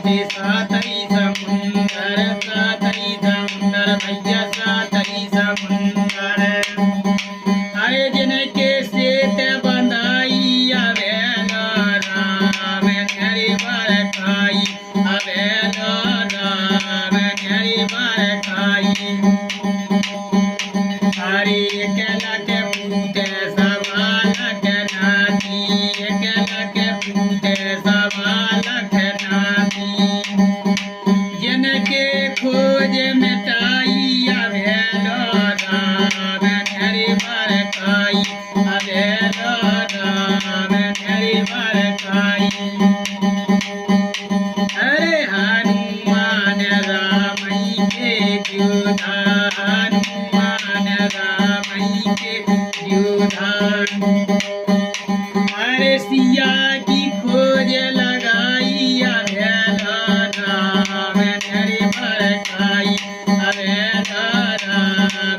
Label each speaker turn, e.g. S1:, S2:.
S1: से सातई समुंदर भैया सातई समुंदर। अरे जिनके सेत बंधाई अवेल राम तेरी बरकाई अवेल राम तेरी बरकाई। हरे केला के पूते सवालक नाती केला के पूते सवालक नाती। जिनके खोज मिटाई अवेल राम तेरी बरकाई अवेल राम तेरी बरकाई। अरे हनुमान रामई के द्योधा हनुमान रामई के द्योधा। अरे सिया की खोज लगाई अवेल राम तेरी बरकाई अवेल राम